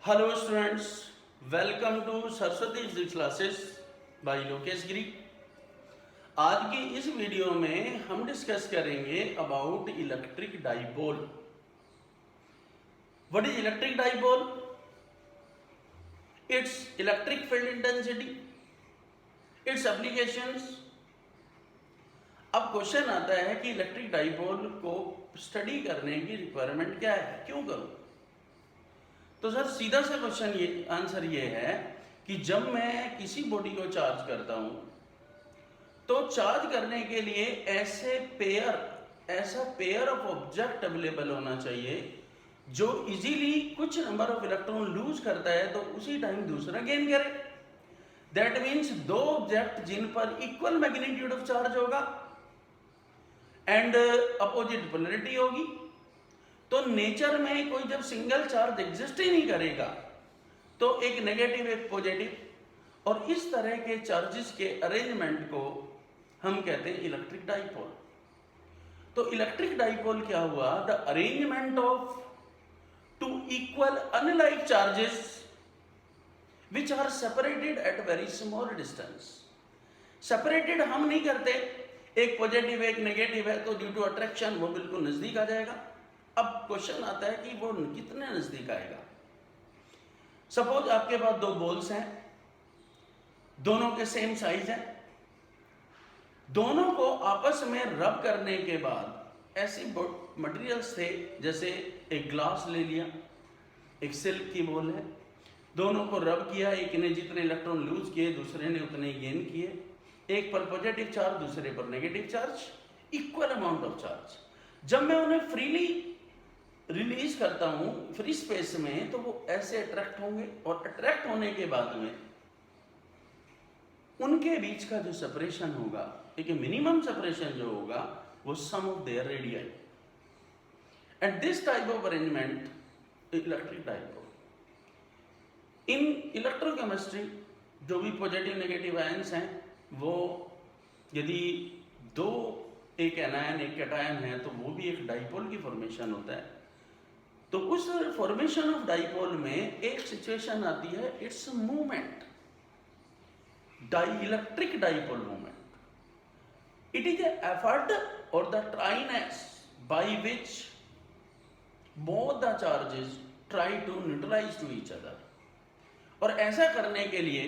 Hello students, welcome to Saraswati physics classes by Lokesh Giri. आज की इस वीडियो में हम डिस्कस करेंगे about electric dipole. What is electric dipole? Its electric field intensity, its applications. अब question आता है कि इलेक्ट्रिक डाइपोल को स्टडी करने की रिक्वायरमेंट क्या है, क्यों करूं? तो सर सीधा सा क्वेश्चन ये आंसर ये है कि जब मैं किसी बॉडी को चार्ज करता हूं तो चार्ज करने के लिए ऐसा पेयर ऑफ ऑब्जेक्ट अवेलेबल होना चाहिए जो इजीली कुछ नंबर ऑफ इलेक्ट्रॉन लूज करता है तो उसी टाइम दूसरा गेन करे। दैट मीन्स दो ऑब्जेक्ट जिन पर इक्वल मैग्नीट्यूड ऑफ चार्ज होगा एंड अपोजिट पोलरिटी होगी। तो नेचर में कोई जब सिंगल चार्ज एग्जिस्ट ही नहीं करेगा तो एक नेगेटिव एक पॉजिटिव, और इस तरह के चार्जेस के अरेंजमेंट को हम कहते हैं इलेक्ट्रिक डाइपोल। तो इलेक्ट्रिक डाइपोल क्या हुआ? The arrangement of two equal unlike charges which are separated at very small distance. Separated हम नहीं करते, एक पॉजिटिव एक नेगेटिव है तो ड्यू टू अट्रैक्शन वो बिल्कुल नजदीक आ जाएगा। अब क्वेश्चन आता है कि वो कितने नजदीक आएगा। सपोज आपके पास दो बॉल्स हैं, दोनों के सेम साइज हैं, दोनों को आपस में रब करने के बाद ऐसी मटेरियल्स थे, जैसे एक ग्लास ले लिया, एक सिल्क की बॉल है, दोनों को रब किया, एक ने जितने इलेक्ट्रॉन लूज किए दूसरे ने उतने गेन किए, एक पर पॉजिटिव चार्ज दूसरे पर negative charge, equal amount of charge. जब मैं उन्हें फ्रीली रिलीज करता हूं फ्री स्पेस में तो वो ऐसे अट्रैक्ट होंगे, और अट्रैक्ट होने के बाद में उनके बीच का जो सेपरेशन होगा, एक मिनिमम सेपरेशन जो होगा, वो sum of their radii. And this type of arrangement electric dipole. In electrochemistry जो भी पॉजिटिव नेगेटिव आयंस हैं, वो यदि दो, एक एनायन एक कैटायन है, तो वो भी एक डाइपोल की फॉर्मेशन होता है। तो उस फॉर्मेशन ऑफ डाइपोल में एक सिचुएशन आती है, it's movement, dielectric dipole moment. It is an effort or the dryness by which both the charges try to neutralize to each other. और ऐसा करने के लिए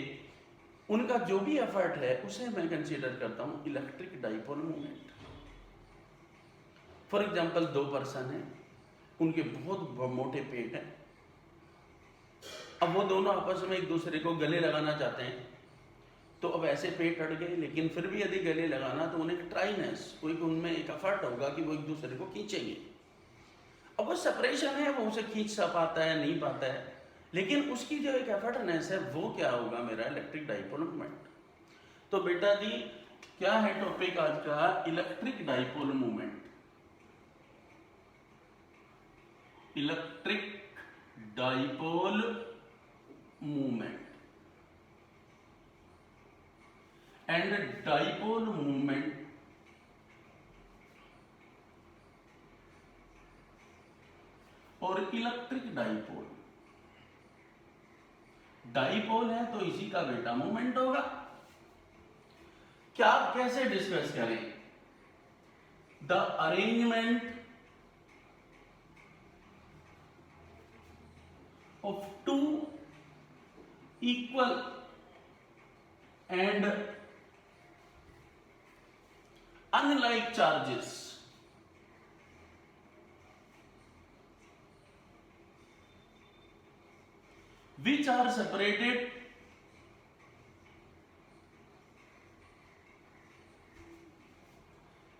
उनका जो भी एफर्ट है उसे मैं कंसीडर करता हूं electric dipole movement. For example, दो पर्सन हैं, उनके बहुत मोटे पेट हैं, अब वो दोनों आपस में एक दूसरे को गले लगाना चाहते हैं, तो अब ऐसे पेट अड़ गए, लेकिन फिर भी यदि गले लगाना तो उन्हें ट्राइनेस, कोई उनमें एक एफर्ट होगा कि वो एक दूसरे को खींचेंगे। अब वो सेपरेशन है, वो उसे खींच सा पाता है नहीं पाता है, लेकिन उसकी जो एक एफर्टनेस है वो क्या होगा? मेरा इलेक्ट्रिक डाइपोल मूवमेंट। तो बेटा जी, क्या है टॉपिक आज का? Electric dipole movement. Electric dipole movement and dipole movement और इलेक्ट्रिक डाइपोल। डाइपोल है तो इसी का बेटा मूवमेंट होगा। क्या कैसे डिस्कस करें? The arrangement of two equal and unlike charges which are separated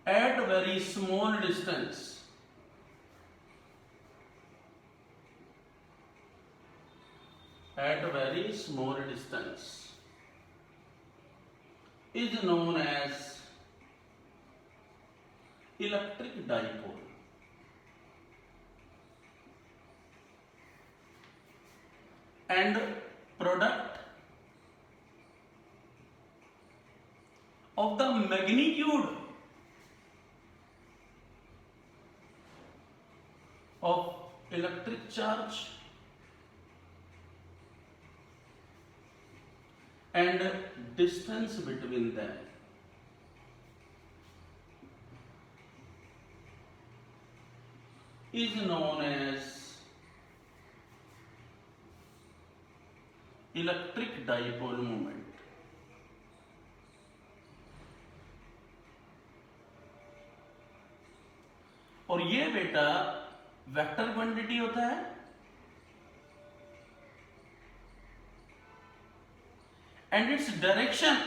at very small distance is known as electric dipole. And product of the magnitude of electric charge and distance between them is known as electric dipole moment. और ये बेटा vector quantity होता है and its direction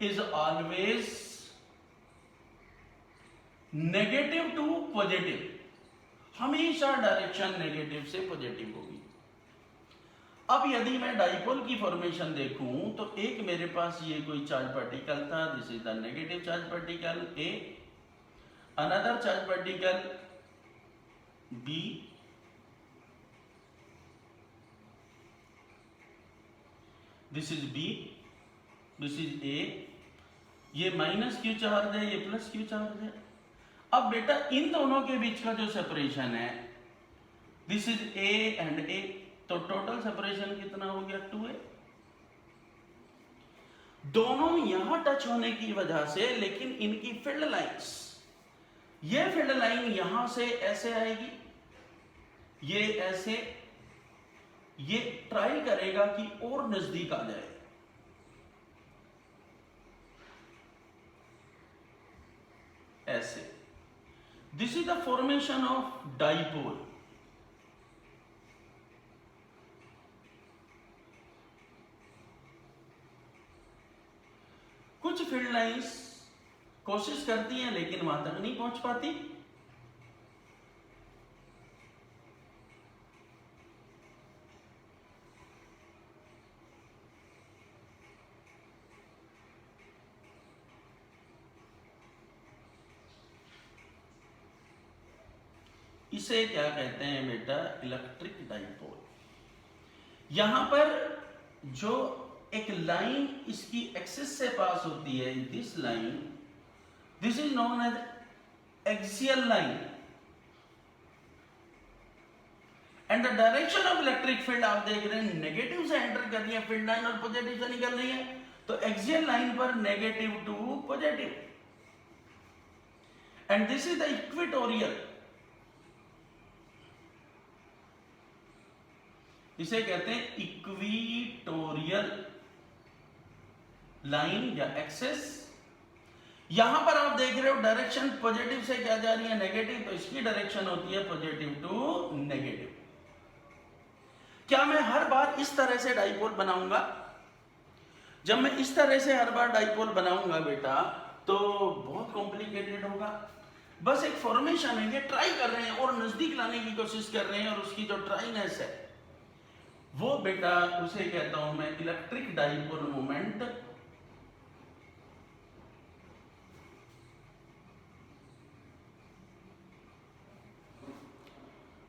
is always negative to positive, हमेशा direction negative से positive होगी। अब यदि मैं डाइपोल की फॉर्मेशन देखूं तो एक मेरे पास ये कोई चार्ज पार्टिकल था, this is the negative charge particle a, another charge particle b, this is b, this is a, ये माइनस क्यू चार्ज है, ये प्लस क्यू चार्ज है। अब बेटा इन दोनों के बीच का जो सेपरेशन है, दिस इज ए एंड ए, तो टोटल सेपरेशन कितना हो गया 2a। दोनों यहां टच होने की वजह से, लेकिन इनकी फील्ड लाइंस, ये फील्ड लाइन यहां से ऐसे आएगी, ये ऐसे, ये ट्राई करेगा कि और नजदीक आ जाए, ऐसे। This is the formation of dipole. कुछ फील्ड लाइंस कोशिश करती हैं लेकिन वहां तक नहीं पहुंच पाती। इसे क्या कहते हैं बेटा, इलेक्ट्रिक डाइपोल। यहां पर जो एक लाइन इसकी एक्सिस से पास होती है, this line, this is known as axial line, and the direction of electric field आप देख रहे हैं नेगेटिव से एंटर कर रही है फील्ड लाइन और पॉजिटिव से निकल रही है, तो एक्सियल लाइन पर negative to positive, and this is the equatorial, इसे कहते हैं इक्विटोरियल लाइन या एक्सेस। यहां पर आप देख रहे हो डायरेक्शन पॉजिटिव से क्या जा रही है, नेगेटिव, तो इसकी डायरेक्शन होती है पॉजिटिव टू नेगेटिव। क्या मैं हर बार इस तरह से डाइपोल बनाऊंगा? जब मैं इस तरह से हर बार डाइपोल बनाऊंगा बेटा तो बहुत कॉम्प्लिकेटेड होगा। बस एक फॉर्मेशन है, ये ट्राई कर रहे हैं और नजदीक लाने की कोशिश कर रहे हैं, और उसकी जो ट्राइनेस है वो बेटा उसे कहता हूं मैं इलेक्ट्रिक डाइपोल मोमेंट।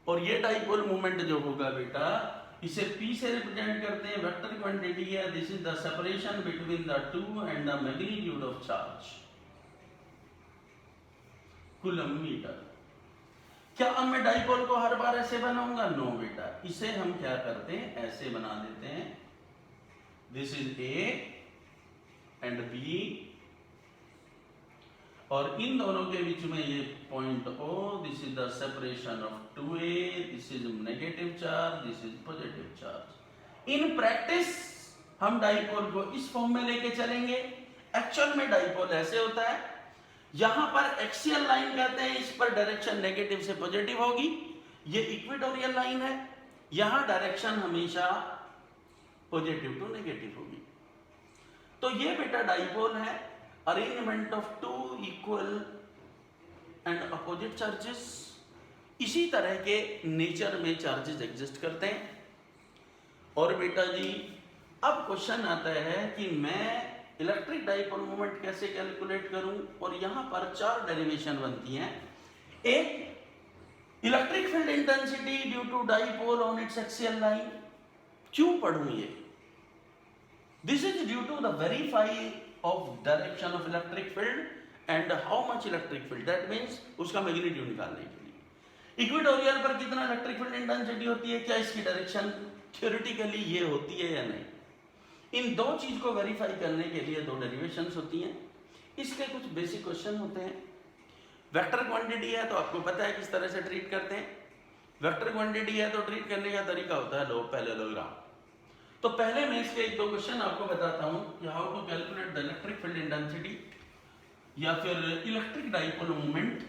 और ये डाइपोल मोमेंट जो होगा बेटा, इसे P से रिप्रेजेंट करते हैं, वेक्टर क्वांटिटी है, this is the separation between the two and the magnitude of charge, coulomb metre. क्या अब मैं डाइपोल को हर बार ऐसे बनाऊंगा? नो बेटा, इसे हम क्या करते हैं, ऐसे बना देते हैं, this is A and B, और इन दोनों के बीच में ये point O, this is the separation of 2A, this is negative charge, this is positive charge. In practice हम डाइपोल को इस फॉर्म में लेके चलेंगे। एक्चुअल में डाइपोल ऐसे होता है, यहां पर एक्सियल लाइन कहते हैं, इस पर डायरेक्शन नेगेटिव से पॉजिटिव होगी, ये इक्वेटोरियल लाइन है, यहां डायरेक्शन हमेशा पॉजिटिव टू नेगेटिव होगी। तो ये बेटा डाइपोल है, arrangement of two equal and opposite charges. इसी तरह के नेचर में चार्जेस एग्जिस्ट करते हैं। और बेटा जी अब क्वेश्चन आता है कि मैं इलेक्ट्रिक डाइपोल मोमेंट कैसे कैलकुलेट करूं, और यहां पर चार डेरिवेशन बनती हैं। एक, electric field intensity due to dipole on its axial line. क्यों पढ़ूं ये? This is due to the verify of direction of electric field and how much electric field, that means उसका मैग्नीट्यूड निकालने के लिए। इक्वेटोरियल पर कितना इलेक्ट्रिक फील्ड इंटेंसिटी होती है, क्या इसकी डायरेक्शन थ्योरेटिकली ये होती है या नहीं। इन दो चीज को वेरीफाई करने के लिए दो डेरिवेशंस होती हैं। इसके कुछ बेसिक क्वेश्चन होते हैं। वेक्टर क्वांटिटी है तो आपको पता है किस तरह से ट्रीट करते हैं। वेक्टर क्वांटिटी है तो ट्रीट करने का तरीका होता है पैरेललोग्राम। तो पहले मैं इसके एक दो क्वेश्चन आपको बताता हूं कि how to calculate the electric field intensity या फिर electric dipole moment.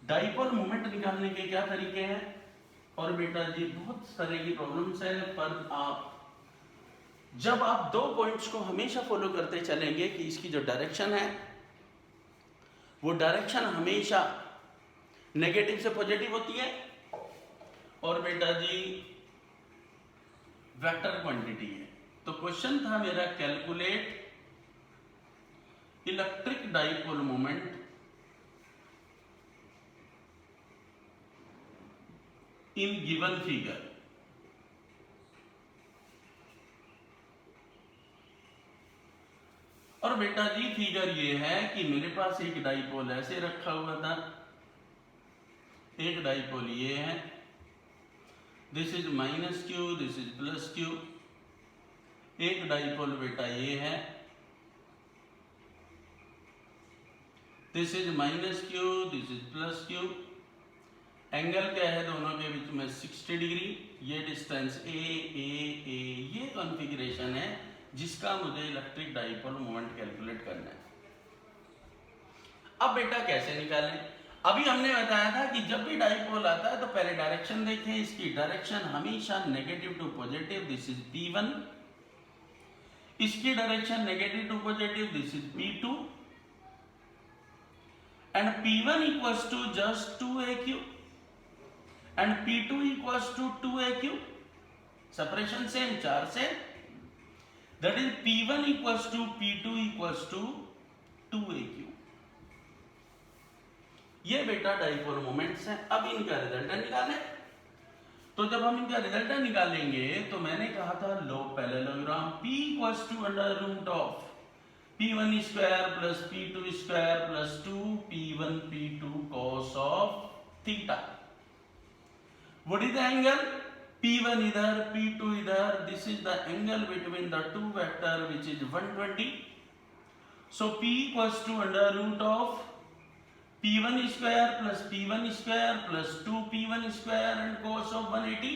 Dipole moment निकालने के क्या तरीके हैं। और बेटा जी बहुत तरह की प्रॉब्लम्स है, पर जब आप दो पॉइंट्स को हमेशा फॉलो करते चलेंगे कि इसकी जो डायरेक्शन है वो डायरेक्शन हमेशा नेगेटिव से पॉजिटिव होती है, और बेटा जी वेक्टर क्वांटिटी है। तो क्वेश्चन था मेरा calculate electric dipole moment in given figure. और बेटा जी फिगर ये है कि मेरे पास एक डाइपोल ऐसे रखा हुआ था, एक डाइपोल ये है, this is minus q, this is plus Q. एक डाइपोल बेटा ये है, this is minus q, this is plus Q. Angle क्या है दोनों के बीच में 60 डिग्री। ये डिस्टेंस ए ए ए, ये कॉन्फ़िगरेशन है जिसका मुझे इलेक्ट्रिक डाइपोल मोमेंट कैलकुलेट करना है। अब बेटा कैसे निकालें। अभी हमने बताया था कि जब भी डाइपोल आता है तो पहले डायरेक्शन देखें। इसकी डायरेक्शन हमेशा negative to positive, this is P1। इसकी direction negative to positive, this is P2। And P1 equals to just 2AQ and P2 equals to 2AQ। Separation same 4 से, that is P1 equals to P2 equals to 2AQ। ये बेटा dipole moments हैं। अब इनका resultant निकालें। तो जब हम इनका रिजल्टेंट निकालेंगे तो मैंने कहा था लो parallelogram P equals to under root of P1 square plus P2 square plus 2 P1 P2 cos of theta। What is the angle? P1 इधर, P2 इधर, this is the angle between the two vector which is 120। So P equals to under root of P1 square plus P1 square plus 2P1 square and cos of 180।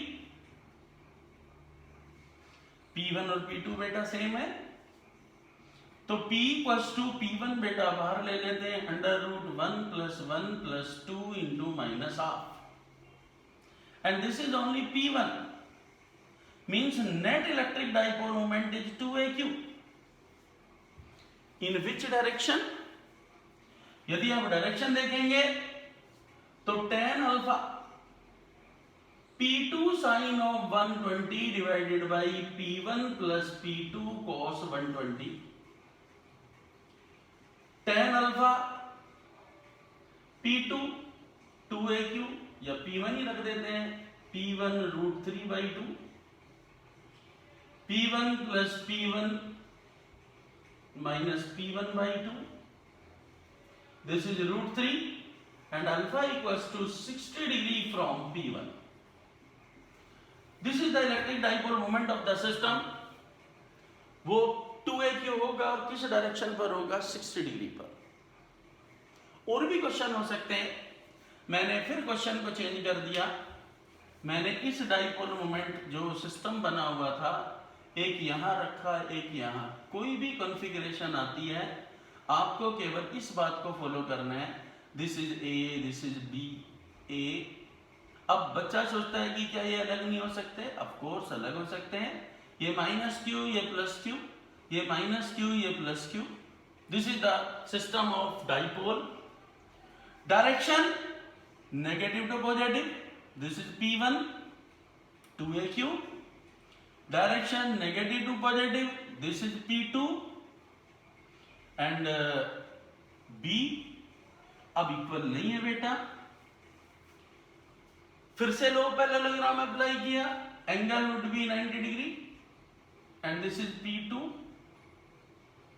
P1 और P2 बेटा same है, तो P equals to P1 बेटा बाहर ले लेते हैं, under root 1 plus 1 plus 2 into minus half। And this is only P1, means net electric dipole moment is 2AQ। In which direction? यदि आप डायरेक्शन देखेंगे तो tan alpha P2 sin of 120 divided by P1 plus P2 cos 120। tan alpha P2 2AQ या P1 ही रख देते हैं, P1 root 3/2, P1 plus P1 minus P1/2, this is root 3 and alpha equals to 60 degree from P1। This is the electric dipole moment of the system. वो 2AQ होगा और किस direction पर होगा, 60 डिग्री पर। और भी क्वेश्चन हो सकते हैं, मैंने फिर क्वेश्चन को चेंज कर दिया। मैंने इस डाइपोल मोमेंट जो सिस्टम बना हुआ था, एक यहां रखा, एक यहां। कोई भी कॉन्फ़िगरेशन आती है आपको केवल इस बात को फॉलो करना है, this is A, this is B, A। अब बच्चा सोचता है कि क्या ये अलग नहीं हो सकते, ऑफ कोर्स अलग हो सकते हैं। ये माइनस क्यू, ये प्लस क्यू, ये माइनस क्यू, ये plus q. This is the system of dipole. Direction negative to positive, this is P1 2AQ। Direction negative to positive, this is P2 and B। अब equal नहीं है बेटा, फिर से लो पैरेललोग्राम अप्लाई किया, angle would be 90 degree and this is P2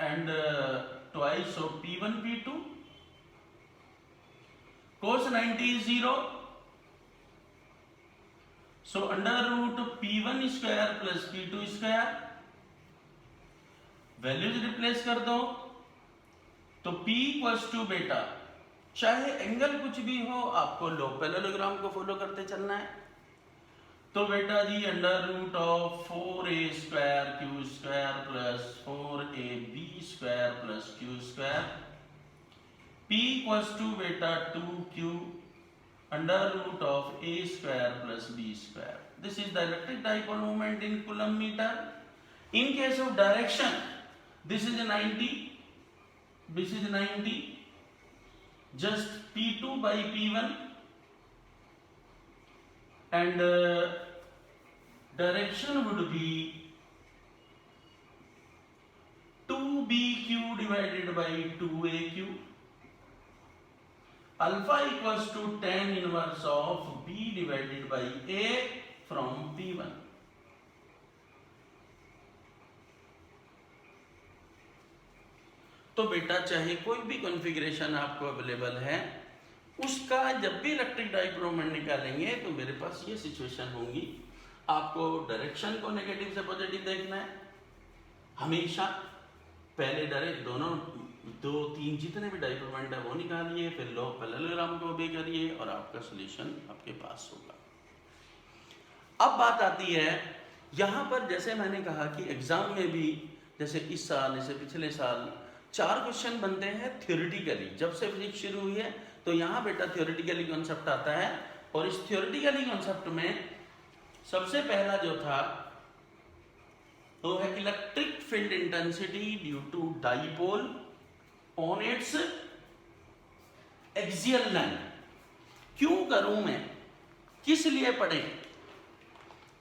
and twice of P1 P2। cos 90 is 0, so under root P1 square plus P2 square, values replace कर दो तो P इक्वल्स टू बेटा, चाहे एंगल कुछ भी हो आपको पैरेललोग्राम को फॉलो करते चलना है। तो बेटा जी under root of 4a square q square plus 4ab square plus q square, P equals to बेटा 2q under root of a square plus b square. This is the electric dipole moment in coulomb metre. In case of direction this is 90, this is 90, just P2 by P1 and direction would be 2BQ divided by 2AQ, alpha equals to tan inverse of B divided by A from P1। तो बेटा चाहे कोई भी configuration आपको available है, उसका जब भी इलेक्ट्रिक डाइपोल मोमेंट निकालेंगे तो मेरे पास ये सिचुएशन होंगी। आपको डायरेक्शन को नेगेटिव से पॉजिटिव देखना है हमेशा। पहले डायरेक्ट दोनों 2-3 जितने भी डाइपोल मोमेंट है वो निकालिए, फिर लो पैरेललोग्राम को भी करिए और आपका सोल्यूशन आपके पास होगा। अब बात आती है यहाँ पर, जैसे मैंने कहा कि एग्जाम में भी जैसे इस साल जैसे पिछले साल 4 क्वेश्चन बनते हैं थ्योरेटिकली। जब से फिजिक्स शुरू हुई है तो यहाँ बेटा थ्योरेटिकली कॉन्सेप्ट आता है, और इस थ्योरेटिकली कॉन्सेप्ट में सबसे पहला जो था वो है electric field intensity due to dipole on its axial line. क्यों करूं मैं, किस लिए पढ़े?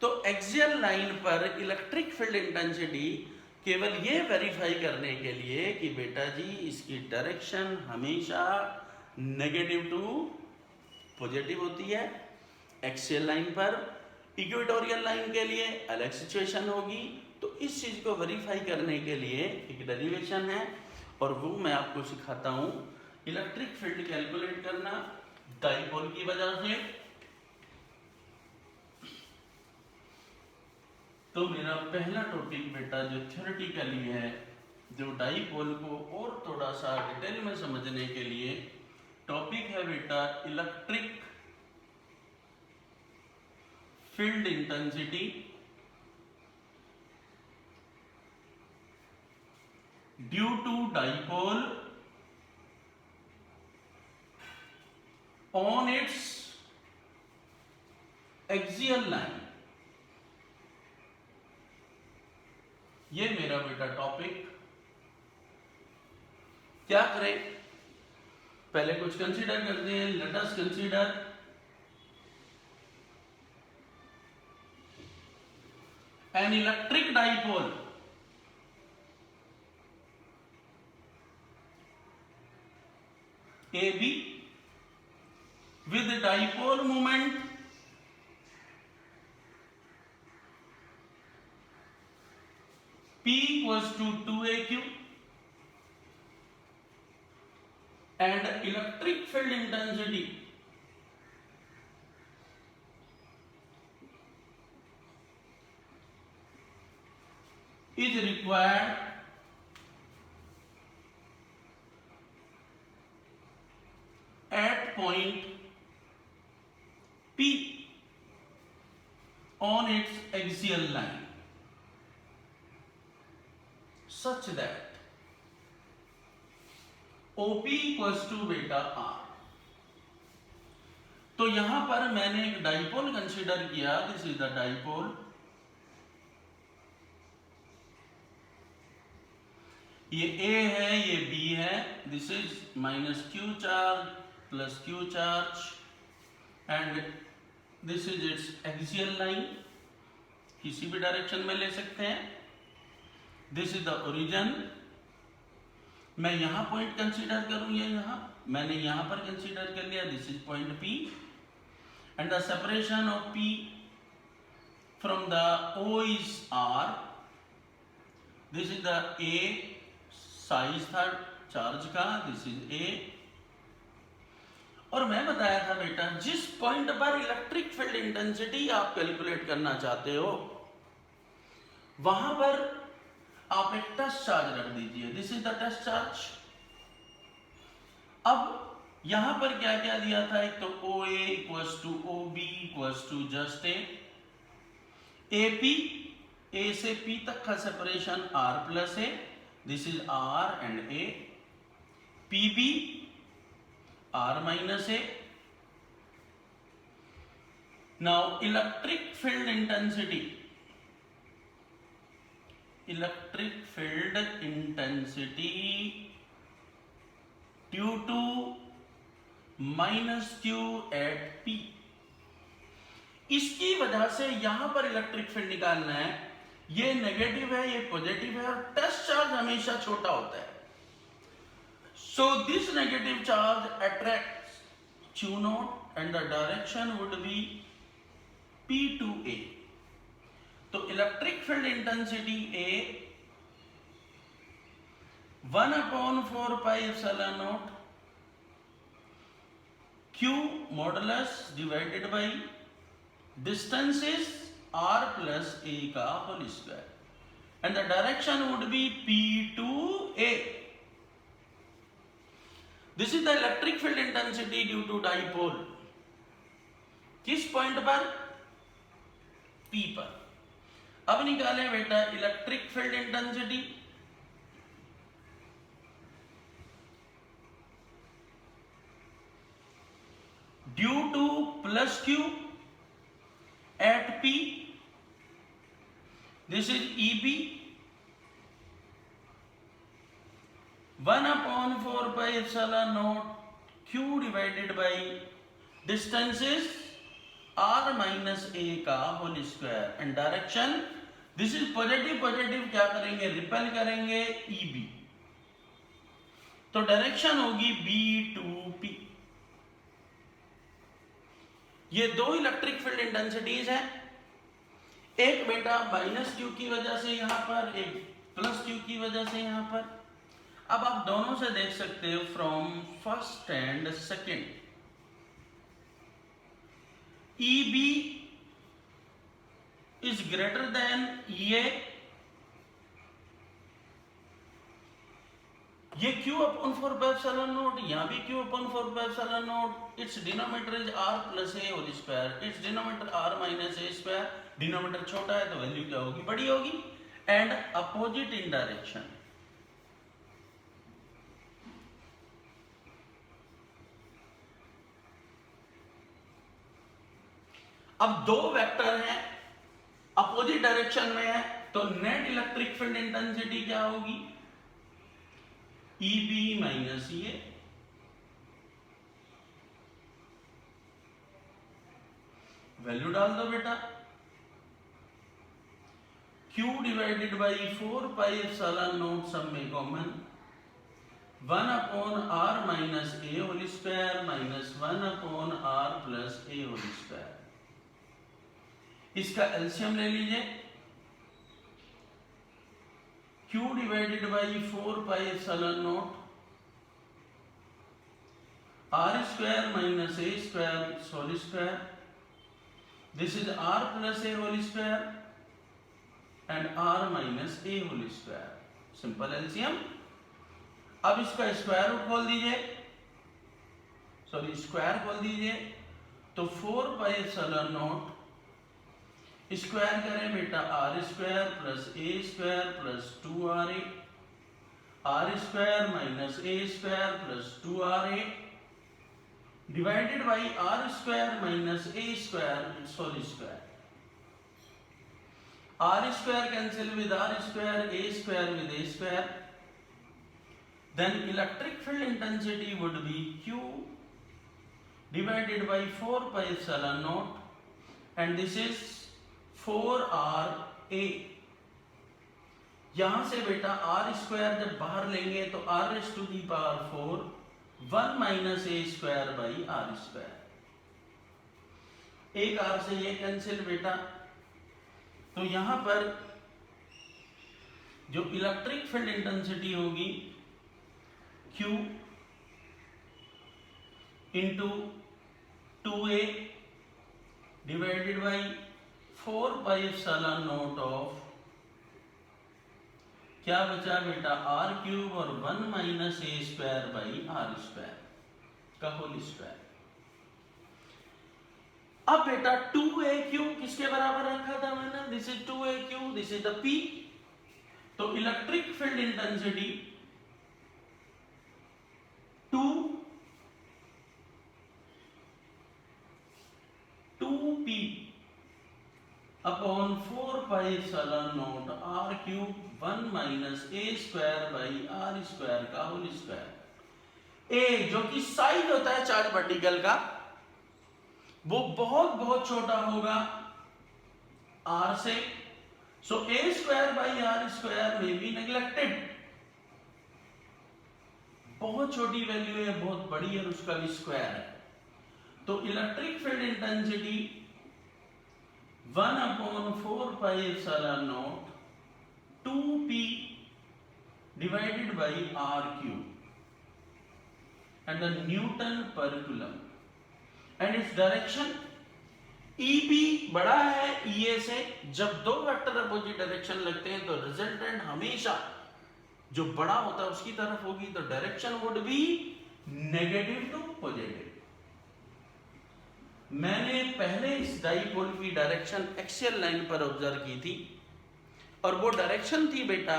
तो एक्सियल लाइन पर इलेक्ट्रिक फील्ड इंटेंसिटी केवल ये वेरीफाई करने के लिए कि बेटा जी इसकी डायरेक्शन हमेशा नेगेटिव टू पॉजिटिव होती है। एक्सियल लाइन पर, इक्वेटोरियल लाइन के लिए अलग सिचुएशन होगी। तो इस चीज को वेरीफाई करने के लिए एक डेरिवेशन है और वो मैं आपको सिखाता हूं। इलेक्ट्रिक फील्ड कैलकुलेट करना डाइपोल की वजह से। तो मेरा पहला टॉपिक बेटा जो थ्योरेटिकली है, जो डाइपोल को और थोड़ा सा डिटेल में समझने के लिए टॉपिक है बेटा electric field intensity due to dipole on its axial line. ये मेरा बेटा टॉपिक। क्या करें, पहले कुछ कंसीडर करते हैं। Let us consider an electric dipole AB with dipole moment P equals to 2AQ and electric field intensity is required at point P on its axial line such that OP equals to beta R। तो यहां पर मैंने एक dipole consider किया। This is the dipole. ये A है, ये B है। This is minus Q charge plus Q charge and this is it's axial line. किसी भी डायरेक्शन में ले सकते हैं। This is the origin. मैं यहां पॉइंट कंसीडर करूं या यहां, मैंने यहां पर कंसीडर कर लिया। This is point P and the separation of P from the O is R। This is the A size था चार्ज का। दिस इज A और मैं बताया था बेटा, जिस पॉइंट पर इलेक्ट्रिक फील्ड इंटेंसिटी आप कैलकुलेट करना चाहते हो वहां पर आप एक टेस्ट चार्ज रख दीजिए। This is the test charge. अब यहां पर क्या क्या दिया था, एक तो O A equals to O B equals to just A P, A से पी तक का separation r plus a, this is r and a, P B r minus a. Now electric field intensity, electric field intensity due to minus q at P, इसकी वजह से यहां पर electric field निकालना है। ये नेगेटिव है, ये पॉजिटिव है, और टेस्ट चार्ज हमेशा छोटा होता है। So this negative charge attracts q naught and the direction would be p to a। तो electric field intensity A 1/4 pi epsilon naught q modulus divided by distance is r plus a का whole square and the direction would be p to a। This is the electric field intensity due to dipole. किस point पर? P पर। अब निकाले बेटा electric field intensity. Due to plus q at P, this is EB 1/4 pi epsilon naught q divided by distance is r minus a का whole square and direction, this is positive, positive क्या करेंगे, repel करेंगे EB, तो direction होगी B to P। ये दो electric field intensities हैं, एक बेटा माइनस क्यू की वजह से यहां पर, एक प्लस क्यू की वजह से यहां पर। अब आप दोनों से देख सकते हो from first and second, EB is greater than EA, ये Q/4 pi epsilon naught, यहाँ भी Q/4 pi epsilon naught, its denominator is R plus A whole square, its denominator R minus A square, denominator छोटा है तो value क्या होगी, बड़ी होगी, and opposite in direction। अब दो वेक्टर हैं, अपोजिट डायरेक्शन में है, तो नेट इलेक्ट्रिक फील्ड इंटेंसिटी क्या होगी, EB माइनस EA। वैल्यू डाल दो बेटा, Q divided by 4 pi epsilon naught, सब में common, 1/r minus A whole square minus 1/r plus A whole square. इसका एलसीएम ले लीजिए, Q divided by 4 pi epsilon not R square minus A square whole square, this is R plus A whole square and R minus A whole square, simple LCM. अब इसका square root खोल दीजिए, sorry square खोल दीजिए, तो 4 pi epsilon not square करें बेटा R square plus A square plus 2RA, R square minus A square plus 2RA divided by R square minus A square its whole square. R square cancel with R square, A square with A square, then electric field intensity would be Q divided by 4 pi epsilon naught and this is 4RA। यहां से बेटा R square जब बाहर लेंगे तो R raised to the power 4 1 minus A square by R square, एक R से ये कैंसिल बेटा, तो यहां पर जो इलेक्ट्रिक फील्ड इंटेंसिटी होगी Q into 2a divided by 4 pi epsilon naught of, क्या बचा बेटा, आर क्यूब और 1 minus a square by r square का होल स्क्वायर। अब बेटा 2a क्यूब किसके बराबर रखा था मैंने, this is 2a cube, this is the p। तो electric field intensity 2p upon 4 pi epsilon not r cube 1 minus a square by r square का होल स्क्वायर। ए जो कि साइज होता है चार्ज पार्टिकल का, वो बहुत बहुत छोटा होगा आर से, सो ए स्क्वायर बाई आर स्क्वायर में बी नेग्लेक्टेड। बहुत छोटी वैल्यू है, बहुत बड़ी है, उसका भी स्क्वायर है। तो electric field intensity 1 upon 4 pi epsilon nought 2p divided by r cube and the newton पर coulomb and its direction EB बड़ा है EA से। जब दो वेक्टर अपोजिट डायरेक्शन लगते हैं तो रिजल्टेंट हमेशा जो बड़ा होता है उसकी तरफ होगी, तो direction would be negative to positive. मैंने पहले इस डाइपोल की डायरेक्शन एक्सियल लाइन पर ऑब्जर्व की थी और वो डायरेक्शन थी बेटा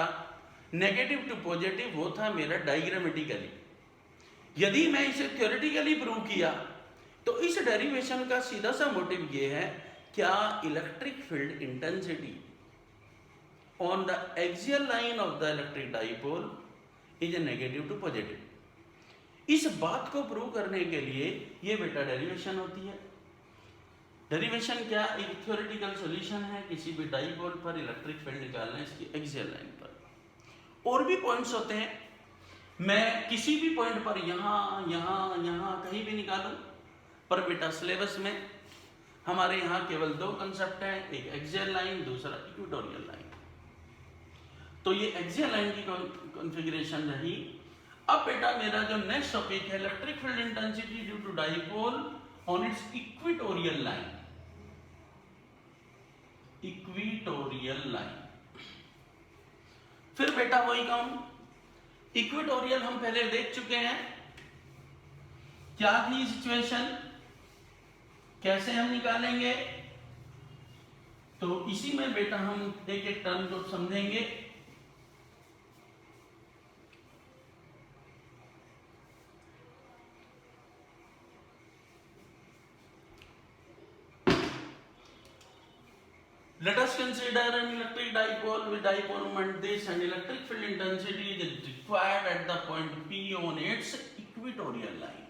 नेगेटिव टू पॉजिटिव, वो था मेरा डायग्रामेटिकली। यदि मैं इसे थ्योरेटिकली प्रूव किया तो इस डेरिवेशन का सीधा सा मोटिव ये है, क्या electric field intensity on the axial line of the electric dipole is negative to positive. इस बात को प्रूव करने के लिए ये बेटा डेरिवेशन होती है। डेरिवेशन क्या, एक थ्योरेटिकल सॉल्यूशन है किसी भी डाइपोल पर इलेक्ट्रिक फील्ड निकालना है इसकी एक्सियल लाइन पर। और भी पॉइंट्स होते हैं, मैं किसी भी पॉइंट पर यहां यहां यहां कहीं भी निकालूं, पर बेटा सिलेबस में हमारे यहां केवल दो कंसेप्ट है, एक एक्सियल लाइन, दूसरा इक्वेटोरियल लाइन। तो ये एक्सियल लाइन की कॉन्फ़िगरेशन रही। अब बेटा मेरा जो नेक्स्ट टॉपिक है electric field intensity due to dipole on its equatorial line. Equatorial line, फिर बेटा वही काम, इक्वेटोरियल हम पहले देख चुके हैं, क्या थी सिचुएशन, कैसे हम निकालेंगे, तो इसी में बेटा हम एक एक टर्म को समझेंगे। Let us consider an electric dipole with dipole moment this and electric field intensity is required at the point P on its equatorial line.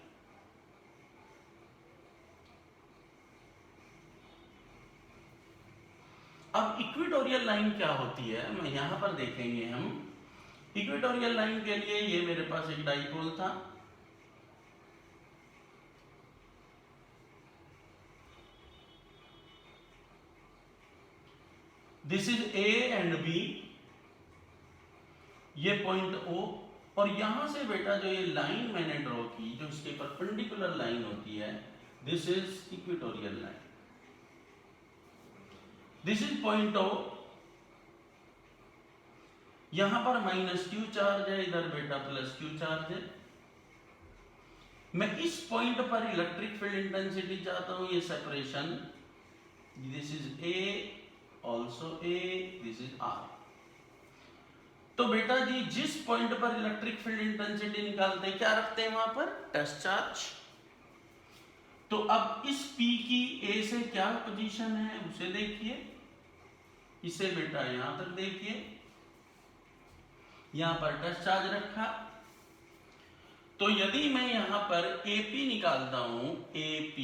अब इक्वेटोरियल लाइन क्या होती है, मैं यहां पर देखेंगे हम। इक्वेटोरियल लाइन के लिए ये मेरे पास एक डाइपोल था, this is A and B, ये पॉइंट O, और यहां से बेटा जो ये लाइन मैंने ड्रॉ की जो इसके परपेंडिकुलर लाइन होती है, this is equatorial line, this is point O। यहां पर -q चार्ज है, इधर बेटा +q चार्ज है। मैं इस पॉइंट पर इलेक्ट्रिक फील्ड इंटेंसिटी चाहता हूं, ये separation, this is A also A, this is R। तो बेटा जी जिस पॉइंट पर इलेक्ट्रिक फील्ड इंटेंसिटी निकालते हैं क्या रखते हैं वहां पर, टेस्ट चार्ज। तो अब इस P की A से क्या पोजीशन है उसे देखिए, इसे बेटा यहां तक देखिए, यहां पर टेस्ट चार्ज रखा। तो यदि मैं यहां पर AP निकालता हूं, AP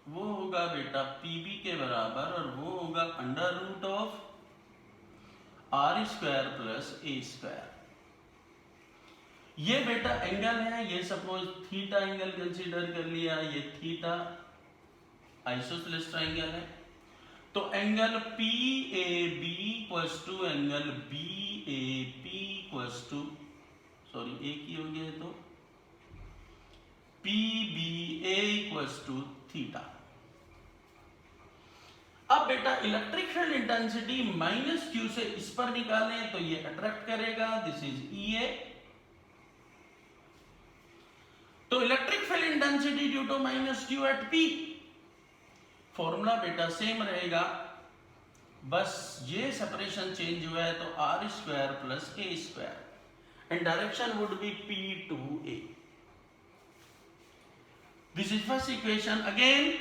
वो होगा बेटा PB के बराबर और वो होगा √of R square plus A square. ये बेटा एंगल है, ये सपोज थीटा एंगल कंसीडर कर लिया, ये थीटा आइसोसेलेस ट्रायंगल है। तो angle PAB equals to angle BAP equals to, sorry एक ही हो गया, तो p b a equals to theta. अब बेटा electric field intensity minus q से इस पर निकालें तो ये अट्रैक्ट करेगा, दिस इज ई ए। तो electric field intensity due to minus q at p, formula बेटा सेम रहेगा, बस ये सेपरेशन चेंज हुआ है तो r square plus a square and direction would be p to a. This is first equation again.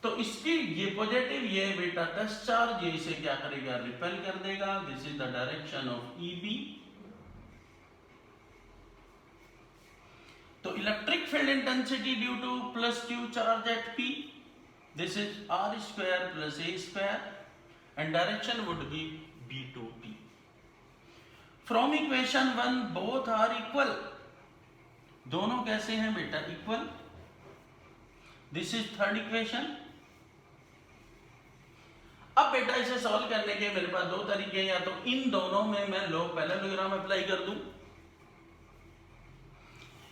तो इसकी ये पॉजिटिव, ये बेटा टेस्ट चार्ज, ये इसे क्या करेगा, रिपेल कर देगा। This is the direction of E B. तो electric field intensity due to plus q charge at P, this is r square plus a square and direction would be B to P. From equation 1 both r equal, दोनों कैसे हैं बेटा, equal. This is third equation. अब बेटा इसे solve करने के मेरे पास दो तरीके हैं, या तो इन दोनों में मैं लॉग पैरेललोग्राम अप्लाई कर दूं,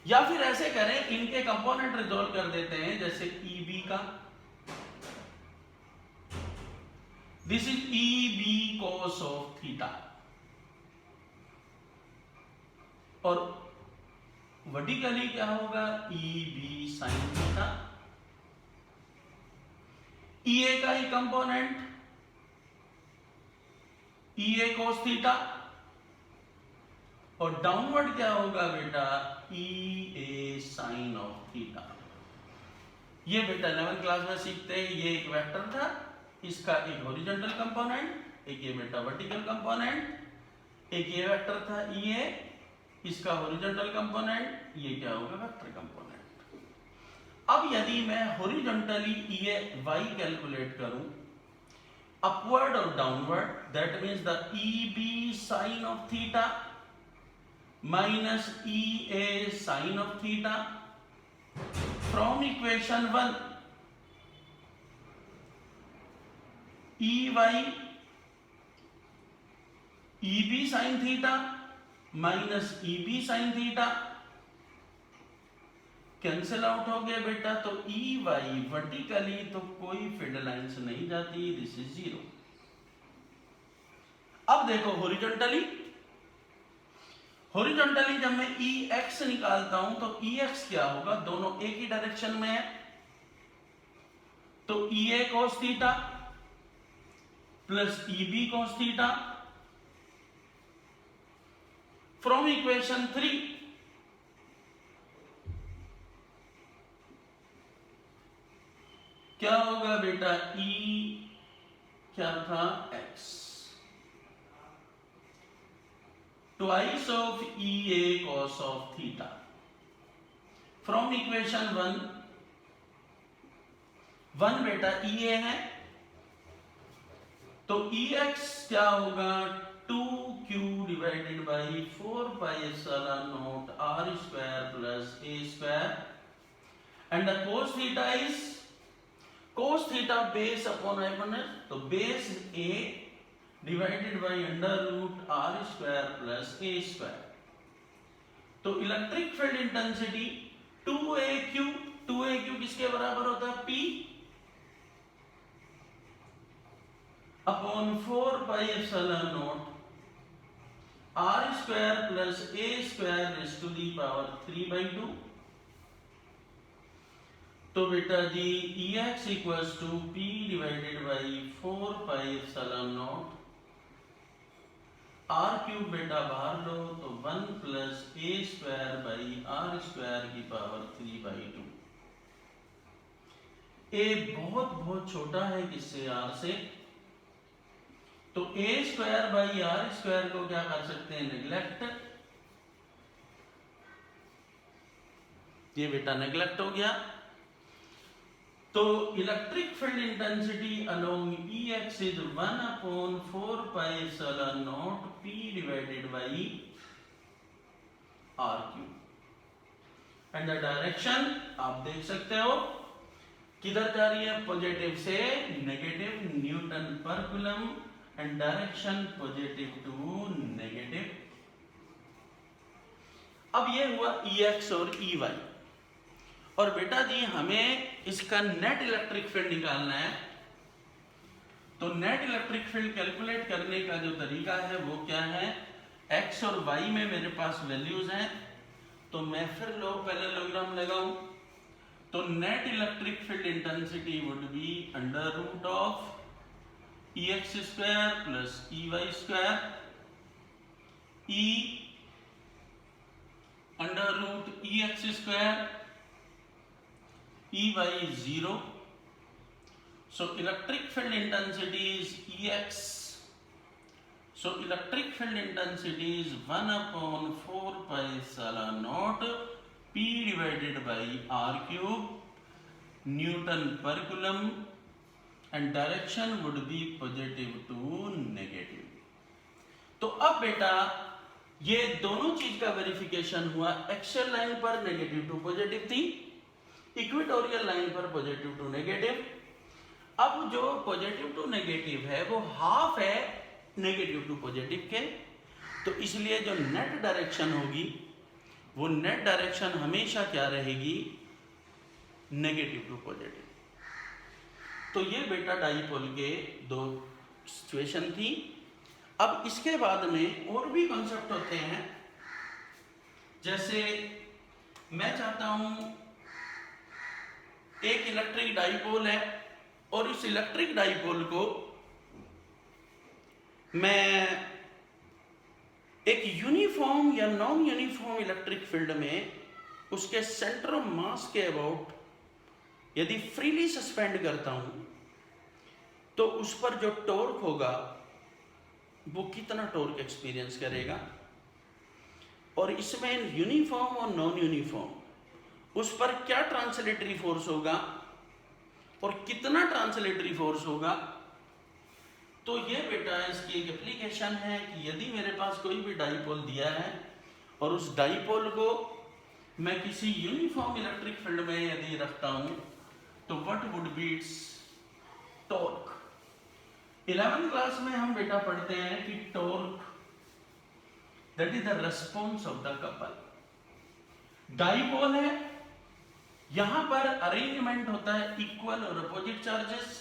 या फिर ऐसे करें इनके कंपोनेंट रिजॉल्व कर देते हैं, जैसे ई बी का, this is E B cos of theta, और वर्टिकली क्या होगा, E B sine theta. E A का ही component E A cos theta, और डाउनवर्ड क्या होगा बेटा, E A sine of theta. ये बेटा 11th क्लास में सीखते हैं। ये एक वेक्टर था, इसका एक हॉरिजॉन्टल कंपोनेंट, एक ये बेटा वर्टिकल कंपोनेंट, एक ये वेक्टर था ई ए, इसका हॉरिजॉन्टल कंपोनेंट, ये क्या होगा, वेक्टर कंपोनेंट। अब यदि मैं हॉरिजॉन्टली ई ए वाई कैलकुलेट करूं, upward or downward, that means the EB sine of theta minus EA sine of theta from equation 1, EY EB sine theta minus EB sine theta cancel out हो गया बेटा, तो E Y vertically तो कोई field lines नहीं जाती, this is 0। अब देखो हॉरिजॉन्टली, हॉरिजॉन्टली जब मैं ई एक्स निकालता हूं तो ई एक्स क्या होगा, दोनों एक ही डायरेक्शन में है, तो E A cos theta plus E B cos theta. From equation 3 क्या होगा बेटा, ई क्या था, x, twice of E A cos of theta. From equation 1 बेटा ई ए है, तो ई एक्स क्या होगा, 2q divided by 4 pi epsilon not r square plus a square and the cos theta is cos theta base upon hypotenuse, तो base a divided by under root r square plus a square। तो electric field intensity 2aq किसके बराबर होता है, p upon 4 pi epsilon not r square plus a square raised to the power 3/2। तो बेटा जी E x equals to P divided by 4 pi epsilon not, r cube बेटा बाहर लो तो 1 plus a square by r square की power 3/2। A बहुत बहुत छोटा है किससे, आर से, तो a square by r square को क्या कर सकते हैं, नेग्लेक्ट, ये बेटा नेग्लेक्ट हो गया। तो electric field intensity along E x is 1 upon 4 pi epsilon naught p divided by r cube and the direction आप देख सकते हो किधर जा रही है, पॉजिटिव से नेगेटिव, न्यूटन पर coulomb, and direction positive to negative. अब ये हुआ ई एक्स और ई वाई। और बेटा जी हमें इसका नेट इलेक्ट्रिक फील्ड निकालना है। तो नेट इलेक्ट्रिक फील्ड कैलकुलेट करने का जो तरीका है वो क्या है, एक्स और वाई में मेरे पास वैल्यूज हैं, तो मैं फिर पैरेललोग्राम लगाऊं। तो net electric field intensity would be under root of E x square plus E y square, E under root E x square, E y 0. So electric field intensity is Ex. So electric field intensity is 1 upon 4 pi epsilon naught P divided by R cube Newton per coulomb, and direction would be positive to negative. तो अब बेटा ये दोनों चीज का verification हुआ, axial line पर negative to positive थी, इक्वेटोरियल लाइन पर पॉजिटिव टू नेगेटिव। अब जो पॉजिटिव टू नेगेटिव है वो हाफ है नेगेटिव टू पॉजिटिव के, तो इसलिए जो नेट डायरेक्शन होगी वो नेट डायरेक्शन हमेशा क्या रहेगी, नेगेटिव टू पॉजिटिव। तो ये बेटा डाइपोल के दो सिचुएशन थी। अब इसके बाद में और भी कॉन्सेप्ट होते हैं, जैसे मैं चाहता हूं एक इलेक्ट्रिक डाइपोल है और इस इलेक्ट्रिक डाइपोल को मैं एक यूनिफॉर्म या नॉन यूनिफॉर्म इलेक्ट्रिक फील्ड में उसके सेंटर ऑफ मास के अबाउट यदि फ्रीली सस्पेंड करता हूं तो उस पर जो टॉर्क होगा वो कितना टॉर्क एक्सपीरियंस करेगा, और इसमें यूनिफॉर्म और नॉन यूनिफॉर्म उस पर क्या ट्रांसलेटरी फोर्स होगा और कितना ट्रांसलेटरी फोर्स होगा। तो ये बेटा इसकी एक एप्लीकेशन है कि यदि मेरे पास कोई भी डाइपोल दिया है और उस डाइपोल को मैं किसी यूनिफॉर्म इलेक्ट्रिक फील्ड में यदि रखता हूं तो what would be it's torque. 11th class में हम बेटा पढ़ते हैं कि torque that is the response of the couple. Dipole है, यहां पर अरेंजमेंट होता है इक्वल और अपोजिट चार्जेस।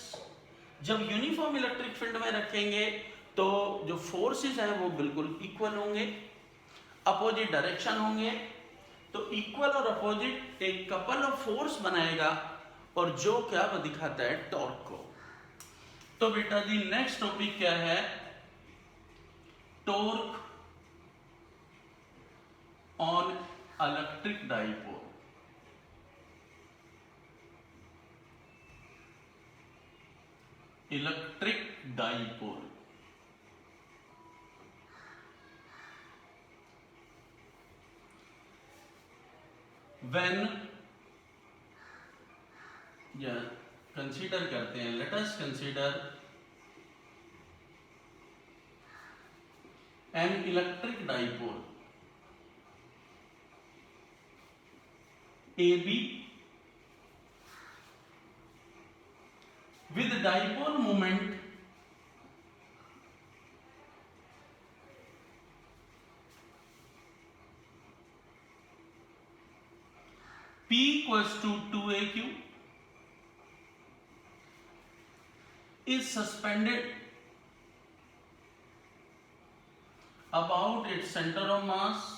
जब यूनिफॉर्म इलेक्ट्रिक फील्ड में रखेंगे तो जो फोर्सेस हैं वो बिल्कुल इक्वल होंगे, अपोजिट डायरेक्शन होंगे, तो इक्वल और अपोजिट एक कपल ऑफ फोर्स बनाएगा और जो क्या वो दिखाता है टॉर्क को। तो बेटा जी नेक्स्ट टॉपिक क्या है, torque on electric dipole. Electric dipole when या कंसीडर करते हैं, let us consider an electric dipole AB with dipole moment P equals to 2AQ is suspended about its center of mass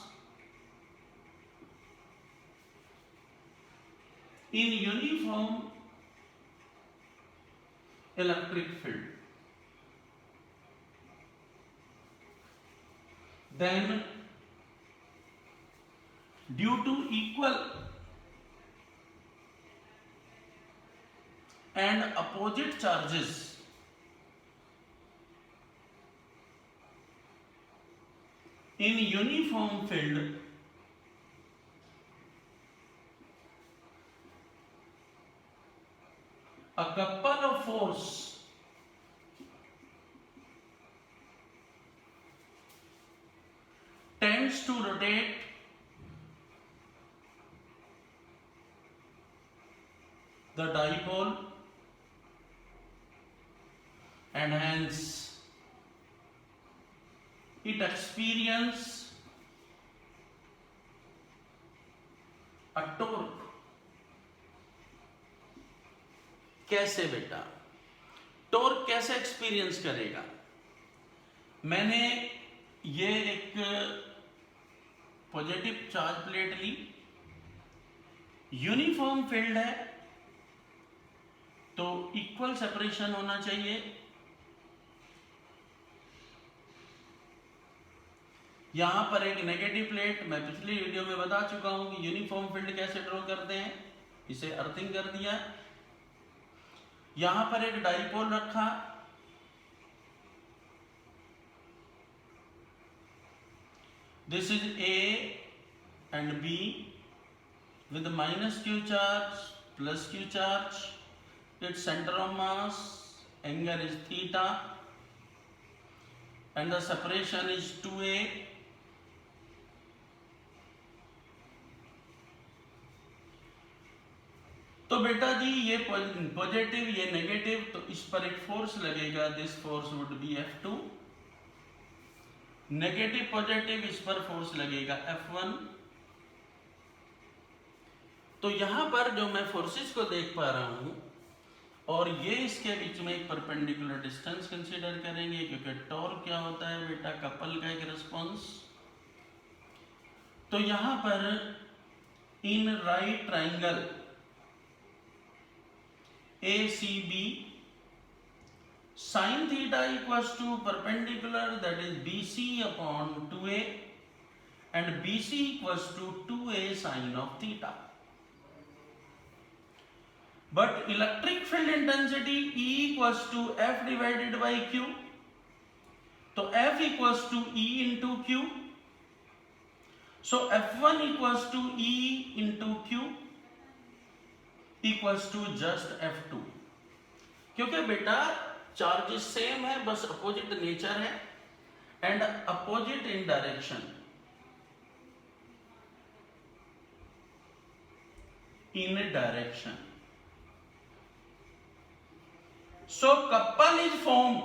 in uniform electric field. Then due to equal and opposite charges in uniform field, a couple of force tends to rotate the dipole and hence it experience a torque कैसे बेटा, torque कैसे experience करेगा? मैंने ये एक positive charge plate ली, uniform field है तो equal separation होना चाहिए। यहां पर एक नेगेटिव प्लेट, मैं पिछली वीडियो में बता चुका हूं कि यूनिफॉर्म फील्ड कैसे ड्रॉ करते हैं, इसे अर्थिंग कर दिया। यहां पर एक डाइपोल रखा, this is A and B with minus q charge plus q charge, its center of mass, angle is theta and the separation is 2a. तो बेटा जी ये पॉजिटिव ये नेगेटिव, तो इस पर एक फोर्स लगेगा, this force would B F2। Negative positive, इस पर फोर्स लगेगा F1। तो यहां पर जो मैं फोर्सेस को देख पा रहा हूं, और ये इसके बीच में एक परपेंडिकुलर डिस्टेंस कंसीडर करेंगे, क्योंकि टॉर्क क्या होता है बेटा, कपल का एक रिस्पॉन्स। तो यहां पर in right triangle ACB, sin theta equals to perpendicular, that is BC upon 2a, and BC equals to 2a sin of theta. But electric field intensity E equals to F divided by Q, तो F equals to E into Q, so F1 equals to E into Q equals to just F2। क्योंकि बेटा charges same है, बस opposite nature है and opposite in direction. In direction, so couple is form.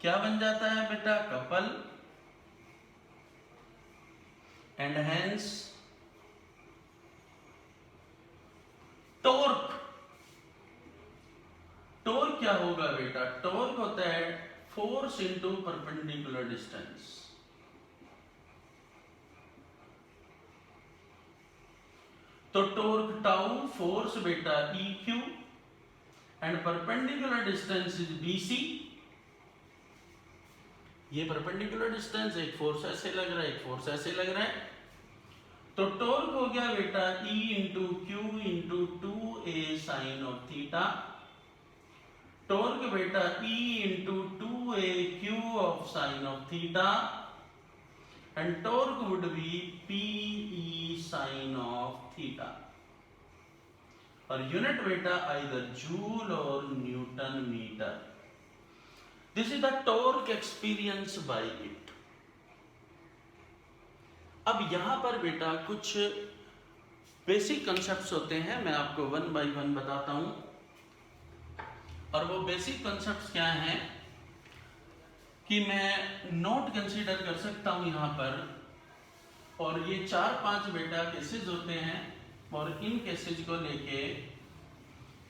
क्या बन जाता है बेटा, couple, and hence torque. Torque क्या होगा बेटा, टॉर्क होता है फोर्स इनटू परपेंडिकुलर डिस्टेंस। तो टॉर्क टाउ, फोर्स बेटा EQ, and perpendicular distance is BC। ये परपेंडिकुलर डिस्टेंस, एक फोर्स ऐसे लग रहा है, एक फोर्स ऐसे लग रहा है, तो टॉर्क हो गया बेटा E into q into 2a sine of theta. Torque बेटा E into 2a q of sine of theta, and torque would be PE sine of theta. और यूनिट बेटा आइदर जूल और newton metre. This is the torque experience by it. अब यहां पर बेटा कुछ basic concepts होते हैं, मैं आपको वन बाय वन बताता हूं। और वो बेसिक कंसेप्ट्स क्या हैं कि मैं नोट कंसीडर कर सकता हूं यहां पर, और ये 4-5 बेटा केसेस होते हैं, और इन केसेस को लेके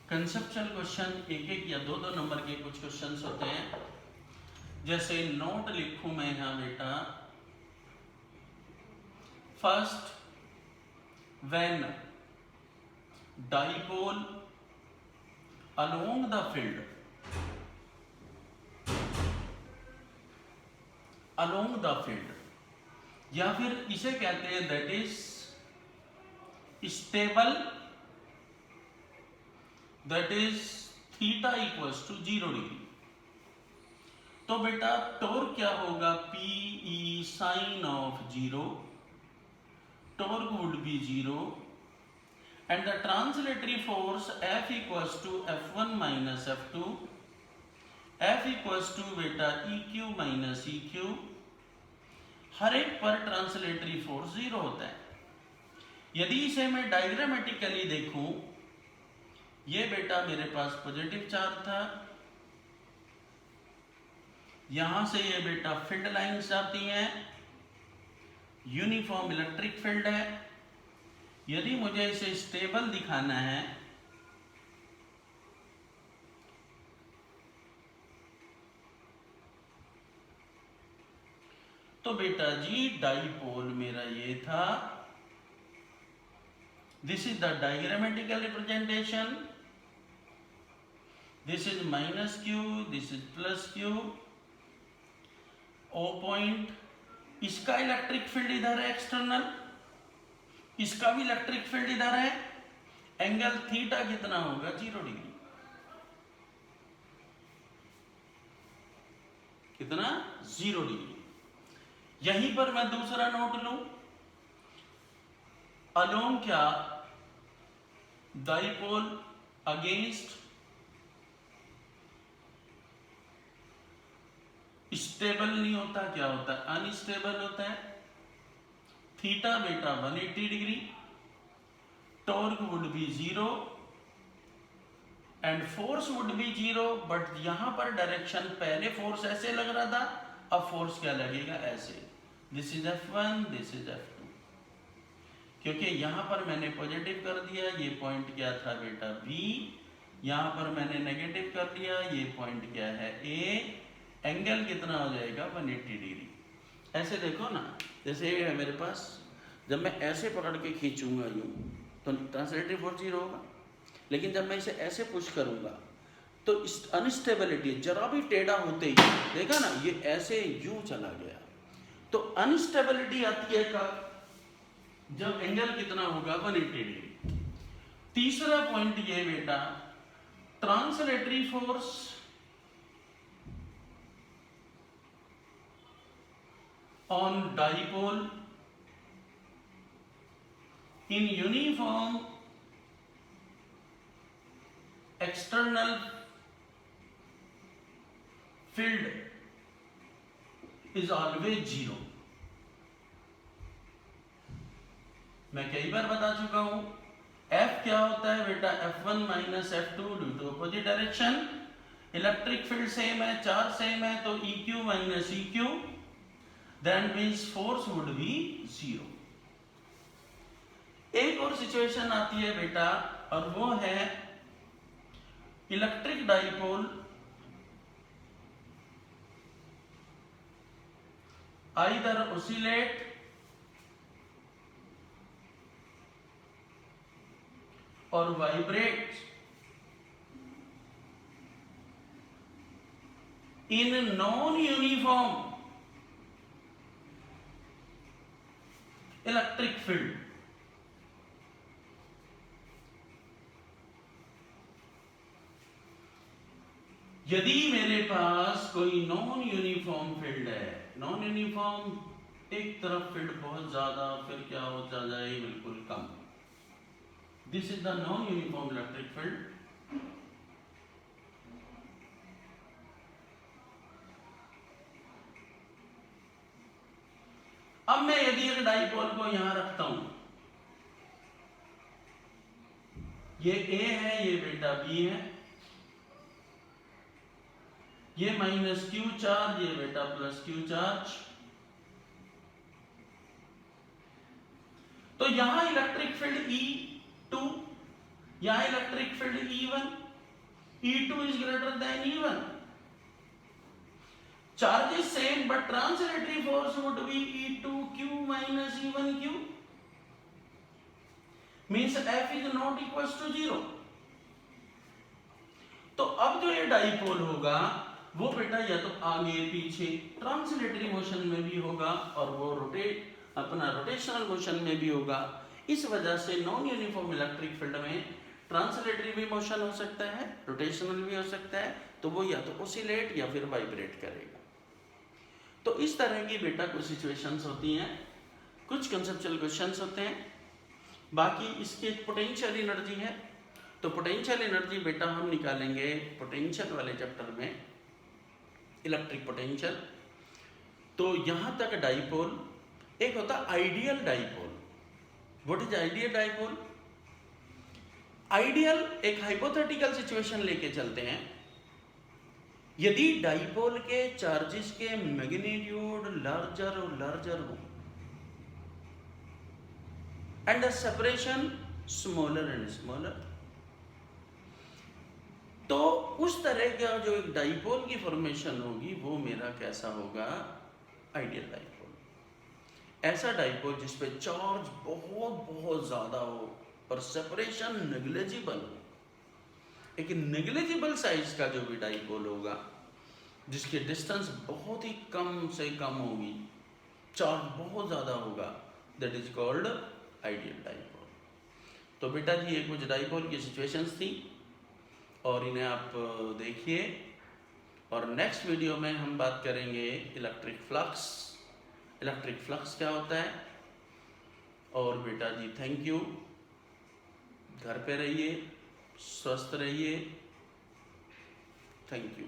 कंसेप्चुअल क्वेश्चन एक एक या 2-2 नंबर के कुछ क्वेश्चंस होते हैं। जैसे नोट लिखूं मैं यहां बेटा, first, when dipole along the field, या फिर इसे कहते हैं that is stable, that is theta equals to 0 degree. तो बेटा टॉर्क क्या होगा, PE sine of 0, torque would be 0, and the translatory force F equals to F1 minus F2, F equals to beta EQ minus EQ। हर एक पर translatory force 0 होता है। यदि इसे मैं डायग्रामेटिकली देखूं, ये बेटा मेरे पास पॉजिटिव चार्ज था, यहां से ये बेटा फील्ड लाइंस आती हैं, यूनिफॉर्म इलेक्ट्रिक फील्ड है, यदि मुझे इसे स्टेबल दिखाना है तो बेटा जी डाइपोल मेरा ये था, this is the diagrammatical representation, this is minus q, this is plus q, O point, इसका इलेक्ट्रिक फील्ड इधर है एक्सटर्नल, इसका भी इलेक्ट्रिक फील्ड इधर है, एंगल थीटा कितना होगा 0 डिग्री, कितना 0 डिग्री। यहीं पर मैं दूसरा नोट लूं, अलोंग क्या डाइपोल अगेंस्ट स्टेबल नहीं होता, क्या होता है अनस्टेबल होता है, थीटा बेटा 180 degree, torque would be 0 and force would be 0, but यहां पर डायरेक्शन पहले फोर्स ऐसे लग रहा था, अब फोर्स क्या लगेगा ऐसे, this is F1, this is F2, क्योंकि यहां पर मैंने पॉजिटिव कर दिया, ये पॉइंट क्या था बेटा B, यहां पर मैंने नेगेटिव कर दिया, ये पॉइंट क्या है A, एंगल कितना हो जाएगा 180 डिग्री। ऐसे देखो ना, जैसे ये है मेरे पास, जब मैं ऐसे पकड़ के खींचूंगा यूं तो ट्रांसलेटिव फोर्स 0 होगा, लेकिन जब मैं इसे ऐसे पुश करूंगा तो अनस्टेबिलिटी जरा भी टेढ़ा होते ही, देखा ना ये ऐसे यूं चला गया, तो अनस्टेबिलिटी आती है कब, जब एंगल कितना होगा 180 डिग्री। तीसरा पॉइंट ये बेटा, translatory force on dipole in uniform external field is always 0। मैं कई बार बता चुका हूं, F क्या होता है बेटा, F1 minus F2 due to opposite direction, electric field same है, चार्ज सेम है, तो EQ minus EQ, that means force would be 0। एक और सिचुएशन आती है बेटा, और वो है इलेक्ट्रिक डाइपोल आइदर ऑसिलेट और vibrate in non uniform electric field. यदि मेरे पास कोई नॉन यूनिफॉर्म फील्ड है, नॉन यूनिफॉर्म एक तरफ फील्ड बहुत ज्यादा, फिर क्या हो जाए बिल्कुल कम, this is the non uniform electric field. अब मैं यदि एक डाइपोल को यहां रखता हूं, ये A है, ये बेटा B है, ये माइनस Q चार्ज, ये बेटा प्लस Q चार्ज, तो यहां इलेक्ट्रिक फील्ड E2, यहां electric field E1, E2 is greater than E1, charges same but translatory force would be E2Q minus E1Q, means F is not equals to 0। तो अब जो ये dipole होगा वो बेटा या तो आगे पीछे ट्रांसलेटरी मोशन में भी होगा, और वो रोटेशनल मोशन में भी होगा। इस वजह से नॉन यूनिफॉर्म इलेक्ट्रिक फील्ड में ट्रांसलेटरी भी मोशन हो सकता है, रोटेशनल भी हो सकता है, तो वो या तो ऑसिलेट या फिर वाइब्रेट करेगा। तो इस तरह की बेटा कुछ सिचुएशंस होती हैं, कुछ कंसेप्चुअल क्वेश्चंस होते हैं। बाकी इसके पोटेंशियल एनर्जी है, तो पोटेंशियल एनर्जी बेटा हम निकालेंगे पोटेंशियल वाले चैप्टर में, इलेक्ट्रिक पोटेंशियल। तो यहां तक डाइपोल, एक होता ideal dipole. What is ideal dipole? Ideal एक हाइपोथेटिकल सिचुएशन लेके चलते हैं, यदि डाइपोल के चार्जेस के मैग्नीट्यूड लार्जर और लार्जर हो, and the separation smaller and smaller. तो उस तरह का जो एक डाइपोल की फॉर्मेशन होगी वो मेरा कैसा होगा, आइडियल डाइपोल। ऐसा डाइपोल जिसपे चार्ज बहुत बहुत ज़्यादा हो और सेपरेशन नेग्लिजिबल हो। एक नेग्लिजिबल साइज का जो भी डाइपोल होगा जिसकी डिस्टेंस बहुत ही कम से कम होगी, चार्ज बहुत ज़्यादा होगा, that is called ideal dipole. तो बेटा जी ये कुछ डाइपोल की सिचुएशंस थी और इन्हें आप देखिए, और नेक्स्ट वीडियो में हम बात करेंगे इलेक्ट्रिक फ्लक्स। इलेक्ट्रिक फ्लक्स क्या होता है। और बेटा जी थैंक यू, घर पे रहिए, स्वस्थ रहिए, थैंक यू।